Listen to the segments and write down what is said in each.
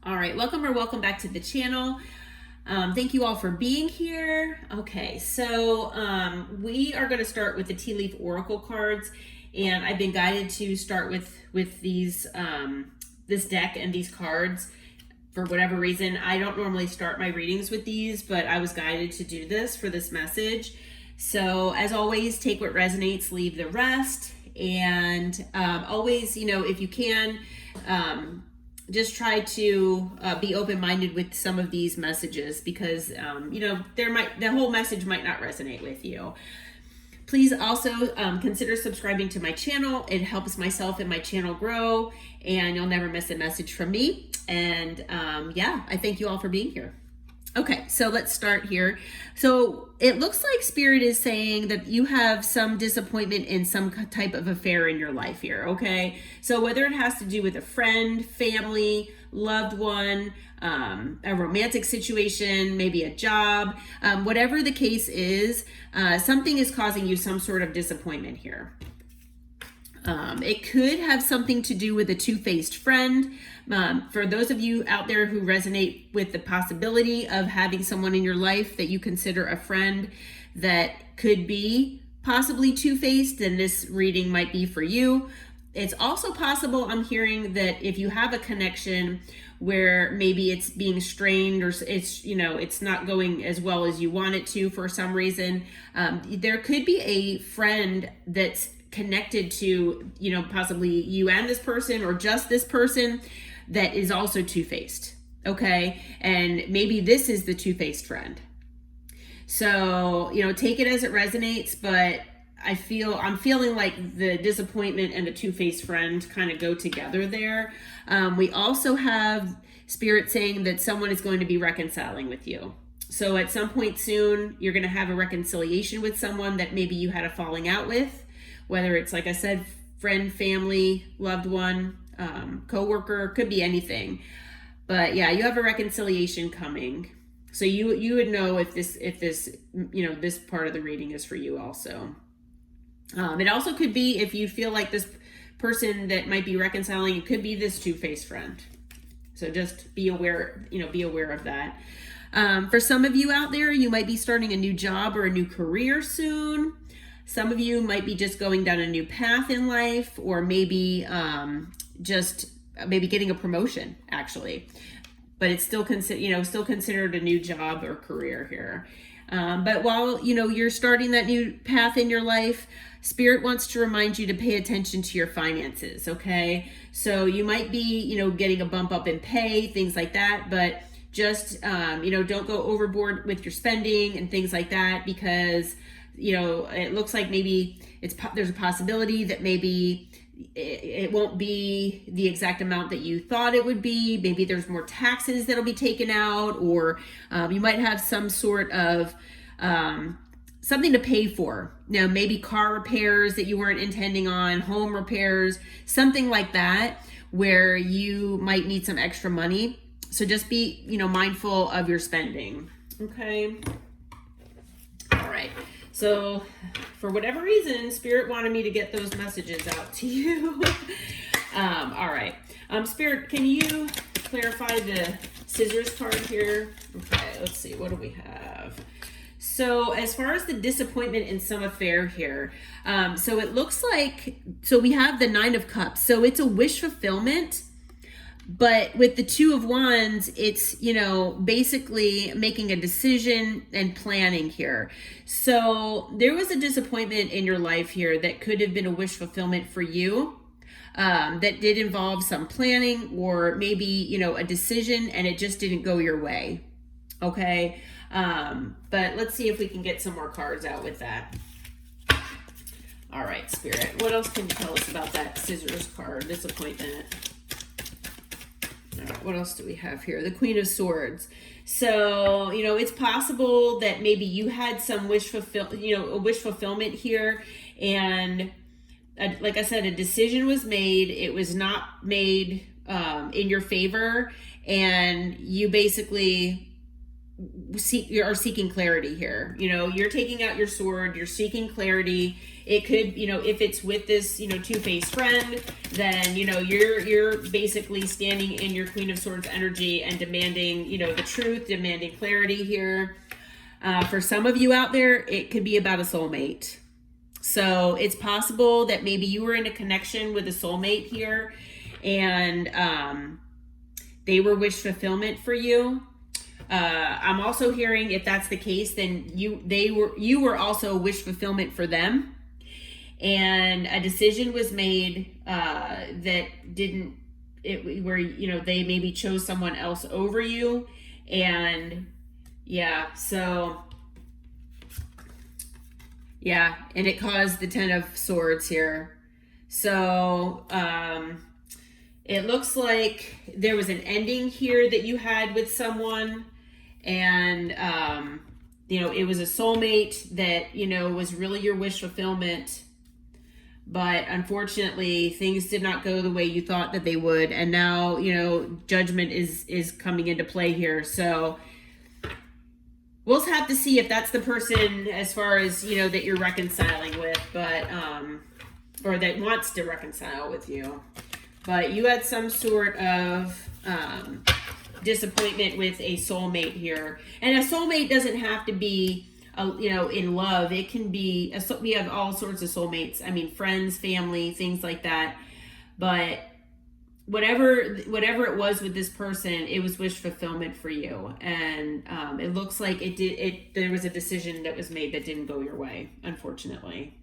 All right, welcome or welcome back to the channel. Thank you all for being here. Okay, so we are going to start with the tea leaf oracle cards, and I've been guided to start with these this deck and these cards for whatever reason. I don't normally start my readings with these, but I was guided to do this for this message. So as always, take what resonates, leave the rest, and always, if you can. Just try to be open-minded with some of these messages because the whole message might not resonate with you. Please also consider subscribing to my channel. It helps myself and my channel grow, and you'll never miss a message from me. And I thank you all for being here. Okay, so let's start here. So it looks like Spirit is saying that you have some disappointment in some type of affair in your life here, okay? So whether it has to do with a friend, family, loved one, a romantic situation, maybe a job, whatever the case is, something is causing you some sort of disappointment here. It could have something to do with a two-faced friend. For those of you out there who resonate with the possibility of having someone in your life that you consider a friend that could be possibly two-faced, then this reading might be for you. It's also possible, I'm hearing, that if you have a connection where maybe it's being strained or it's not going as well as you want it to for some reason, there could be a friend that's connected to, possibly you and this person or just this person that is also two-faced, okay? And maybe this is the two-faced friend. So, take it as it resonates, but I'm feeling like the disappointment and the two-faced friend kind of go together there. We also have Spirit saying that someone is going to be reconciling with you. So at some point soon, you're going to have a reconciliation with someone that maybe you had a falling out with, whether it's, like I said, friend, family, loved one, coworker, could be anything. But yeah, you have a reconciliation coming. So you would know if this this part of the reading is for you also. It also could be if you feel like this person that might be reconciling, it could be this two-faced friend. So just be aware, be aware of that. For some of you out there, you might be starting a new job or a new career soon. Some of you might be just going down a new path in life, or maybe maybe getting a promotion actually, but it's still considered a new job or career here. But while you're starting that new path in your life, Spirit wants to remind you to pay attention to your finances. Okay, so you might be getting a bump up in pay, things like that, but just don't go overboard with your spending and things like that, because it looks like maybe there's a possibility that maybe it won't be the exact amount that you thought it would be. Maybe there's more taxes that'll be taken out, or you might have some sort of something to pay for. Maybe car repairs that you weren't intending on, home repairs, something like that, where you might need some extra money. So just be, mindful of your spending. Okay. All right. So for whatever reason, Spirit wanted me to get those messages out to you. All right. Spirit, can you clarify the scissors card here? Okay, let's see. What do we have? So as far as the disappointment in some affair here, so it looks like, we have the 9 of Cups. So it's a wish fulfillment. But with the 2 of Wands, it's, basically making a decision and planning here. So there was a disappointment in your life here that could have been a wish fulfillment for you, that did involve some planning or maybe, a decision, and it just didn't go your way. Okay. But let's see if we can get some more cards out with that. All right, Spirit, what else can you tell us about that scissors card, disappointment? All right, what else do we have here? The Queen of Swords. So, it's possible that maybe you had some a wish fulfillment here, and like I said, a decision was made. It was not made in your favor, and you basically are seeking clarity here. You know, you're taking out your sword, you're seeking clarity. It could, you know, if it's with this, you know, two-faced friend, then, you know, you're basically standing in your Queen of Swords energy and demanding, you know, the truth, demanding clarity here. For some of you out there, it could be about a soulmate. So it's possible that maybe you were in a connection with a soulmate here, and they were wish fulfillment for you. I'm also hearing, if that's the case, then you were also wish fulfillment for them, and a decision was made that didn't where, you know, they maybe chose someone else over you, and yeah, so yeah, and it caused the Ten of Swords here. So it looks like there was an ending here that you had with someone, and you know, it was a soulmate that, you know, was really your wish fulfillment, but unfortunately things did not go the way you thought that they would, and now, you know, judgment is coming into play here. So we'll have to see if that's the person, as far as, you know, that you're reconciling with, but or that wants to reconcile with you. But you had some sort of disappointment with a soulmate here. And a soulmate doesn't have to be, you know, in love. It can be, we have all sorts of soulmates. I mean, friends, family, things like that. But whatever it was with this person, it was wish fulfillment for you. And it looks like there was a decision that was made that didn't go your way, unfortunately.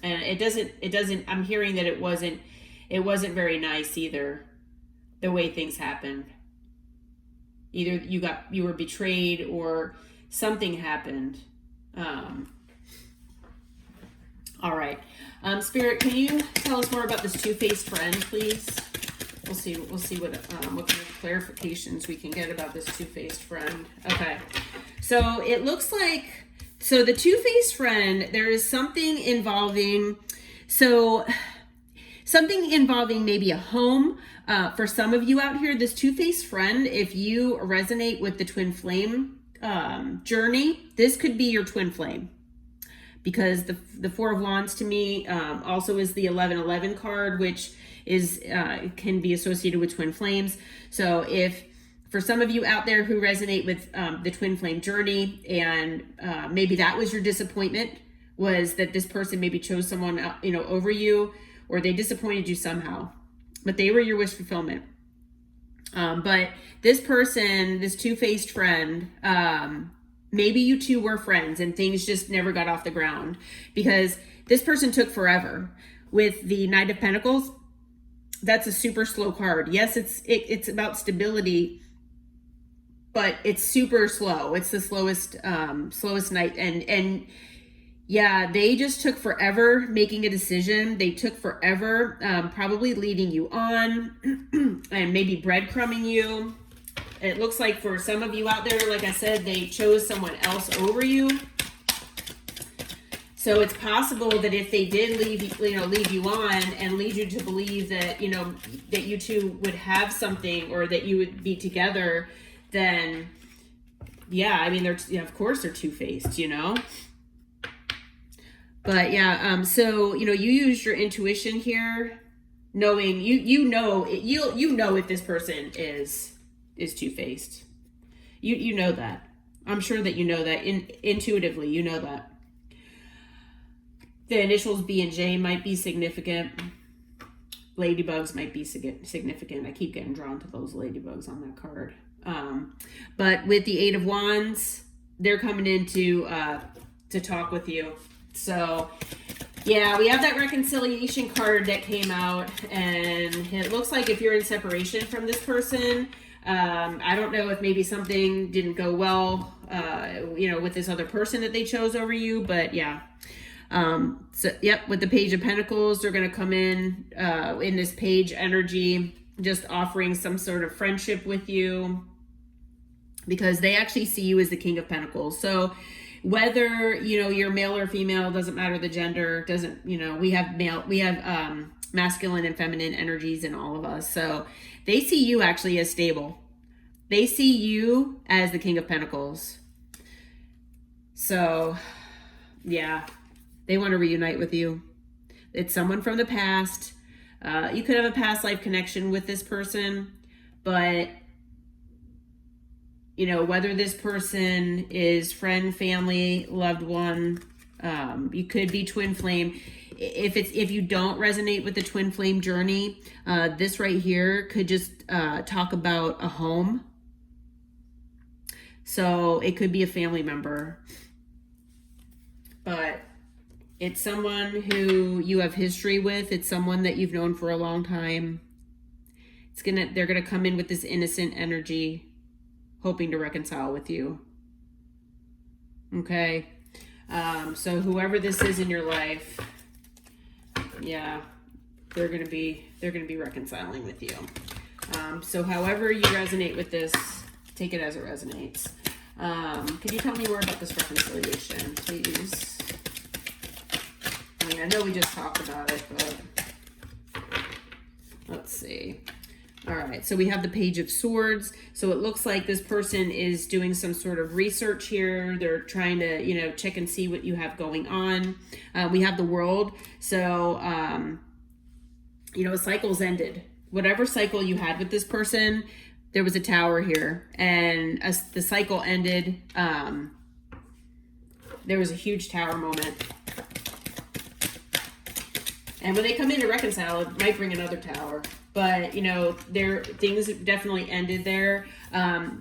And it doesn't, I'm hearing that it wasn't very nice either, the way things happened. Either you were betrayed or something happened. All right. Spirit, can you tell us more about this two-faced friend, please? We'll see what kind of clarifications we can get about this two-faced friend. Okay. So it looks like, so the two-faced friend, there is something involving maybe a home. For some of you out here, this two-faced friend, if you resonate with the twin flame journey, this could be your twin flame, because the Four of Wands to me also is the 1111 card, which is can be associated with twin flames. So if for some of you out there who resonate with the twin flame journey, and maybe that was your disappointment, was that this person maybe chose someone, you know, over you, or they disappointed you somehow, but they were your wish fulfillment. But this person, this two-faced friend, maybe you two were friends and things just never got off the ground, because this person took forever. With the Knight of Pentacles, that's a super slow card. Yes, it's about stability, but it's super slow. It's the slowest knight, and yeah, they just took forever making a decision. They took forever, probably leading you on and maybe breadcrumbing you. It looks like for some of you out there, like I said, they chose someone else over you. So it's possible that if they did leave you on and lead you to believe that, you know, that you two would have something, or that you would be together, then yeah, I mean, of course they're two-faced, you know. But yeah, so, you know, you used your intuition here, knowing you know if this person is two-faced. You know that. I'm sure that you know that intuitively. You know that. The initials B and J might be significant. Ladybugs might be significant. I keep getting drawn to those ladybugs on that card. But with the Eight of Wands, they're coming in to talk with you. So yeah, we have that reconciliation card that came out, and it looks like if you're in separation from this person, I don't know if maybe something didn't go well, you know, with this other person that they chose over you, but yeah. So yep, with the Page of Pentacles, they're going to come in this page energy, just offering some sort of friendship with you, because they actually see you as the King of Pentacles. So whether, you know, you're male or female, doesn't matter, the gender doesn't, you know, we have masculine and feminine energies in all of us. So they see you actually as stable. They see you as the King of Pentacles. So, yeah, they want to reunite with you. It's someone from the past. You could have a past life connection with this person, but you know, whether this person is friend, family, loved one, you could be twin flame. If you don't resonate with the twin flame journey, this right here could just talk about a home. So it could be a family member, but it's someone who you have history with. It's someone that you've known for a long time. They're gonna come in with this innocent energy, hoping to reconcile with you. Okay. So whoever this is in your life, yeah, they're gonna be reconciling with you. So however you resonate with this, take it as it resonates. Could you tell me more about this reconciliation, please? I mean, I know we just talked about it, but let's see. All right, so we have the Page of Swords. So it looks like this person is doing some sort of research here. They're trying to, you know, check and see what you have going on. We have the World. So, you know, a cycle's ended. Whatever cycle you had with this person, there was a Tower here. And as the cycle ended, there was a huge Tower moment. And when they come in to reconcile, it might bring another Tower. But, you know, things definitely ended there.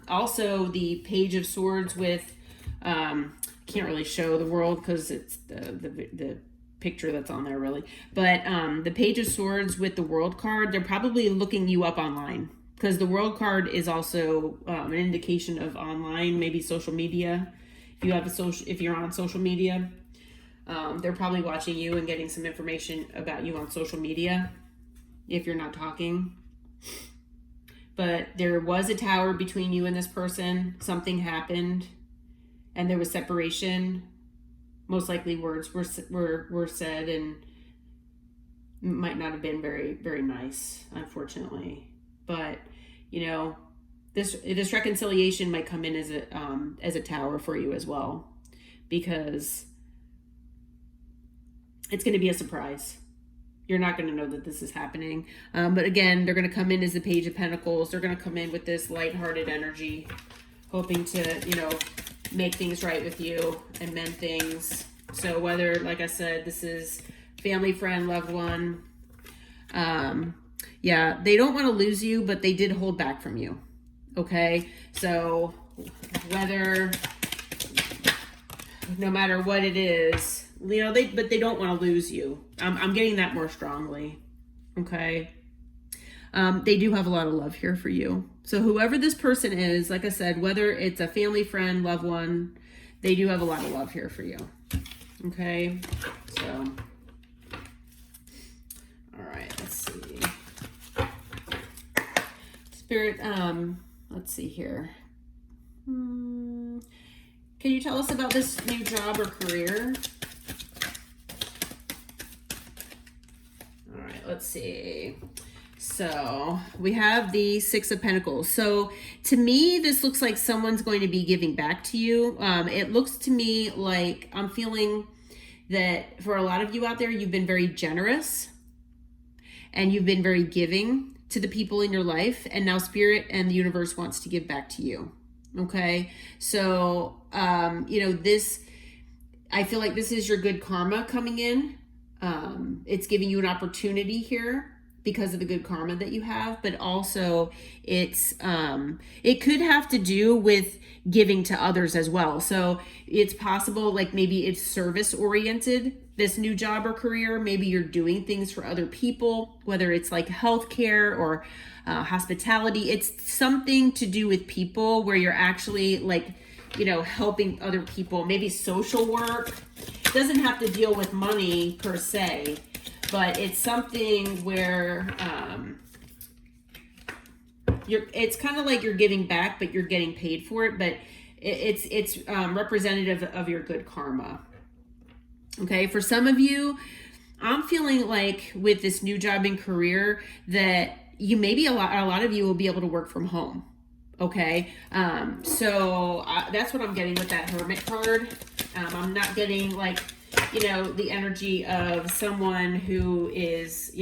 Also, the Page of Swords with, can't really show the World because it's the picture that's on there, really. But the Page of Swords with the World card, they're probably looking you up online. Because the World card is also an indication of online, maybe social media. If you're on social media. They're probably watching you and getting some information about you on social media if you're not talking. But there was a Tower between you and this person. Something happened and there was separation. Most likely words were said and might not have been very, very nice, unfortunately. But, you know, this reconciliation might come in as a Tower for you as well, because it's going to be a surprise. You're not going to know that this is happening. But again, they're going to come in as the Page of Pentacles. They're going to come in with this lighthearted energy, hoping to, you know, make things right with you and mend things. So whether, like I said, this is family, friend, loved one. Yeah, they don't want to lose you, but they did hold back from you. Okay? So no matter what it is, you know, but they don't want to lose you. I'm getting that more strongly. Okay. They do have a lot of love here for you. So whoever this person is, like I said, whether it's a family, friend, loved one, they do have a lot of love here for you. Okay. So, all right, let's see. Spirit, let's see here. Can you tell us about this new job or career? All right, let's see. So we have the Six of Pentacles. So to me, this looks like someone's going to be giving back to you. It looks to me like I'm feeling that for a lot of you out there, you've been very generous and you've been very giving to the people in your life. And now Spirit and the universe wants to give back to you. Okay. So, you know, I feel like this is your good karma coming in. It's giving you an opportunity here because of the good karma that you have, but also it could have to do with giving to others as well. So it's possible, like maybe it's service oriented, this new job or career. Maybe you're doing things for other people, whether it's like healthcare or hospitality. It's something to do with people where you're actually like, you know, helping other people, maybe social work. It doesn't have to deal with money per se, but it's something where it's kind of like you're giving back, but you're getting paid for it. But it's representative of your good karma. Okay, for some of you, I'm feeling like with this new job and career that you maybe a lot of you will be able to work from home. Okay, that's what I'm getting with that Hermit card. I'm not getting like, the energy of someone who is,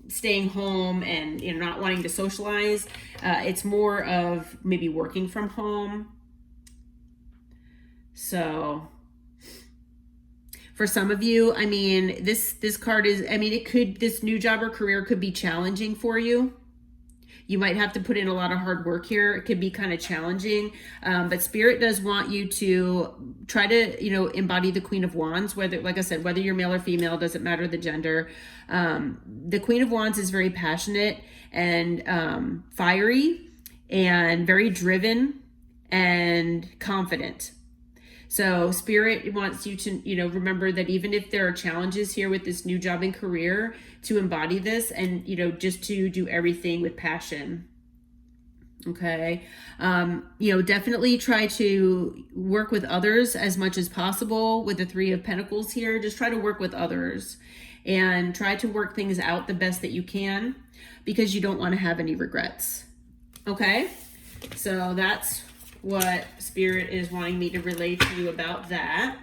staying home and not wanting to socialize. It's more of maybe working from home. So for some of you, I mean, this card is, I mean, this new job or career could be challenging for you. You might have to put in a lot of hard work here. It could be kind of challenging, but Spirit does want you to try to, embody the Queen of Wands, whether, like I said, whether you're male or female, doesn't matter the gender. The Queen of Wands is very passionate and fiery and very driven and confident. So Spirit wants you to, remember that even if there are challenges here with this new job and career, to embody this and, just to do everything with passion. Okay. Definitely try to work with others as much as possible with the Three of Pentacles here. Just try to work with others and try to work things out the best that you can, because you don't want to have any regrets. Okay. So that's what Spirit is wanting me to relay to you about that.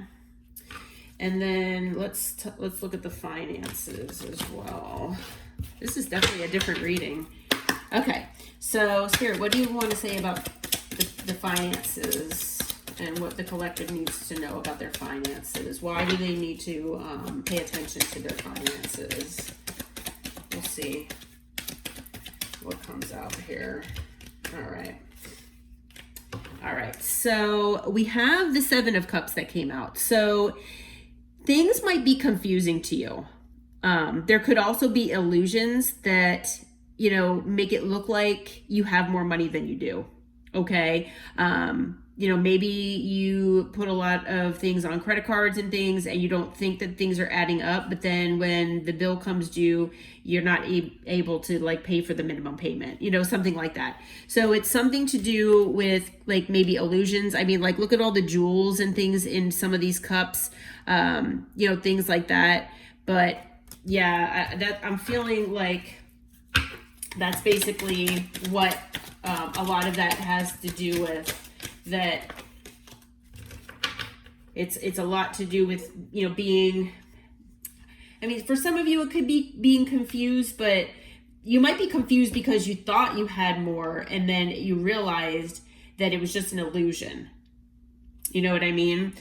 And then let's look at the finances as well. This is definitely a different reading. Okay, so Spirit, what do you want to say about the finances and what the collective needs to know about their finances? Why do they need to pay attention to their finances? We'll see what comes out here. All right, so we have the Seven of Cups that came out. So things might be confusing to you. There could also be illusions that, make it look like you have more money than you do. Okay. Maybe you put a lot of things on credit cards and things, and you don't think that things are adding up. But then when the bill comes due, you're not able to like pay for the minimum payment, something like that. So it's something to do with like maybe illusions. I mean, like look at all the jewels and things in some of these cups, things like that. But yeah, I'm feeling like that's basically what a lot of that has to do with. That it's a lot to do with, being, I mean, for some of you, it could be being confused, but you might be confused because you thought you had more and then you realized that it was just an illusion. You know what I mean?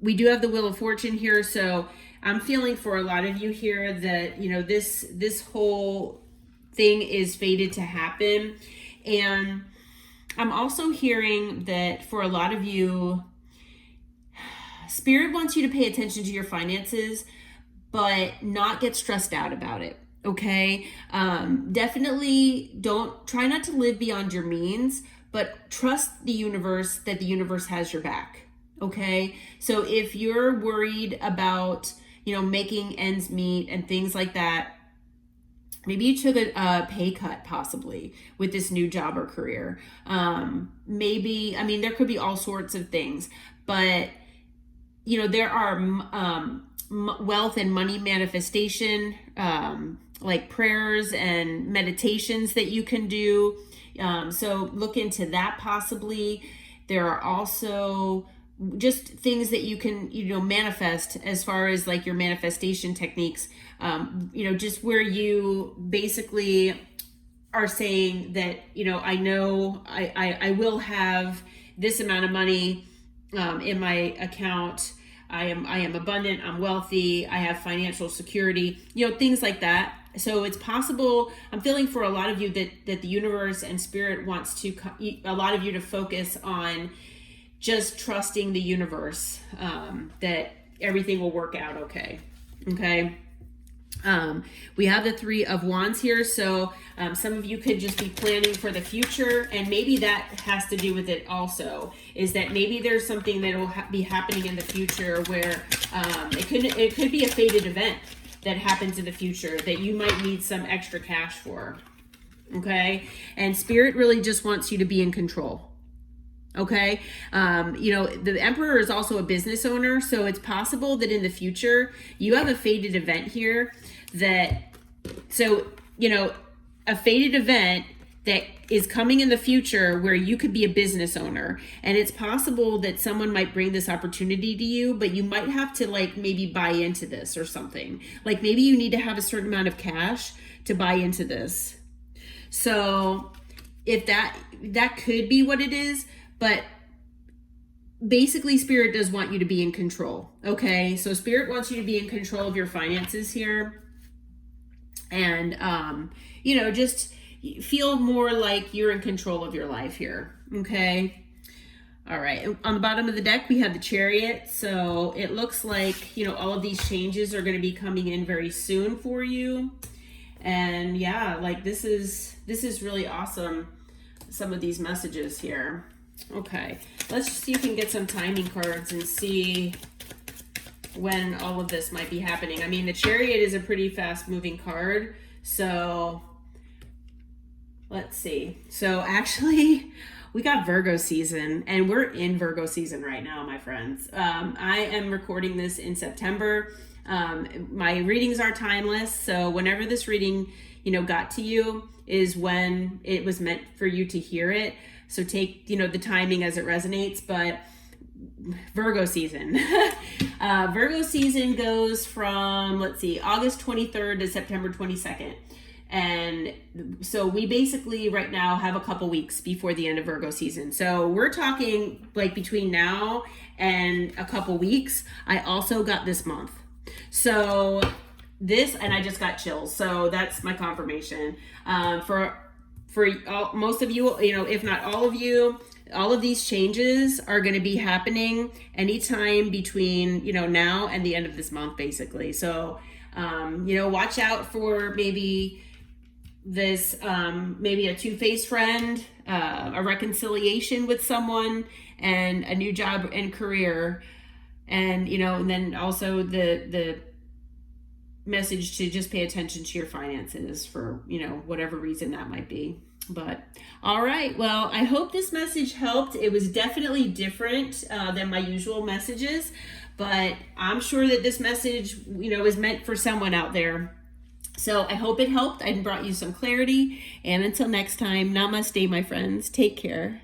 We do have the Wheel of Fortune here. So I'm feeling for a lot of you here that, this whole thing is fated to happen. And I'm also hearing that for a lot of you, Spirit wants you to pay attention to your finances, but not get stressed out about it. Okay. Definitely try not to live beyond your means, but trust the universe that the universe has your back. Okay. So if you're worried about, making ends meet and things like that, maybe you took a pay cut possibly with this new job or career. Maybe, I mean, there could be all sorts of things, but there are wealth and money manifestation, like prayers and meditations that you can do. So look into that possibly. There are also just things that you can, manifest as far as like your manifestation techniques, just where you basically are saying that, I know I will have this amount of money in my account. I am abundant, I'm wealthy, I have financial security, things like that. So it's possible, I'm feeling for a lot of you that the universe and Spirit wants a lot of you to focus on just trusting the universe, that everything will work out okay. Okay. We have the Three of Wands here. So some of you could just be planning for the future, and maybe that has to do with it also, is that maybe there's something that will be happening in the future where it could be a fated event that happens in the future that you might need some extra cash for. Okay. And Spirit really just wants you to be in control. Okay. The Emperor is also a business owner. So it's possible that in the future you have a fated event here a fated event that is coming in the future where you could be a business owner. And it's possible that someone might bring this opportunity to you, but you might have to like maybe buy into this or something. Like maybe you need to have a certain amount of cash to buy into this. So if that could be what it is, but basically Spirit does want you to be in control. Okay, so Spirit wants you to be in control of your finances here. And you know, just feel more like you're in control of your life here. Okay. All right. On the bottom of the deck, we have the Chariot. So it looks like, you know, all of these changes are going to be coming in very soon for you. And yeah, like this is really awesome. Some of these messages here. Okay. Let's see if we can get some timing cards and see when all of this might be happening. I mean, the Chariot is a pretty fast moving card. So let's see. So actually, we got Virgo season, and we're in Virgo season right now, my friends. I am recording this in September. My readings are timeless, so whenever this reading, you know, got to you is when it was meant for you to hear it. So take, you know, the timing as it resonates, but Virgo season. Virgo season goes from, let's see, August 23rd to September 22nd. And so we basically right now have a couple weeks before the end of Virgo season. So we're talking like between now and a couple weeks. I also got this month. So this, and I just got chills. So that's my confirmation. For most of you, you know, if not all of you, all of these changes are going to be happening anytime between, you know, now and the end of this month, basically. So, you know, watch out for maybe this, maybe a two-faced friend, a reconciliation with someone, and a new job and career. And, you know, and then also the message to just pay attention to your finances for, you know, whatever reason that might be. But all right, well, I hope this message helped. It was definitely different than my usual messages, but I'm sure that this message, you know, is meant for someone out there. So I hope it helped and brought you some clarity. And until next time, namaste, my friends. Take care.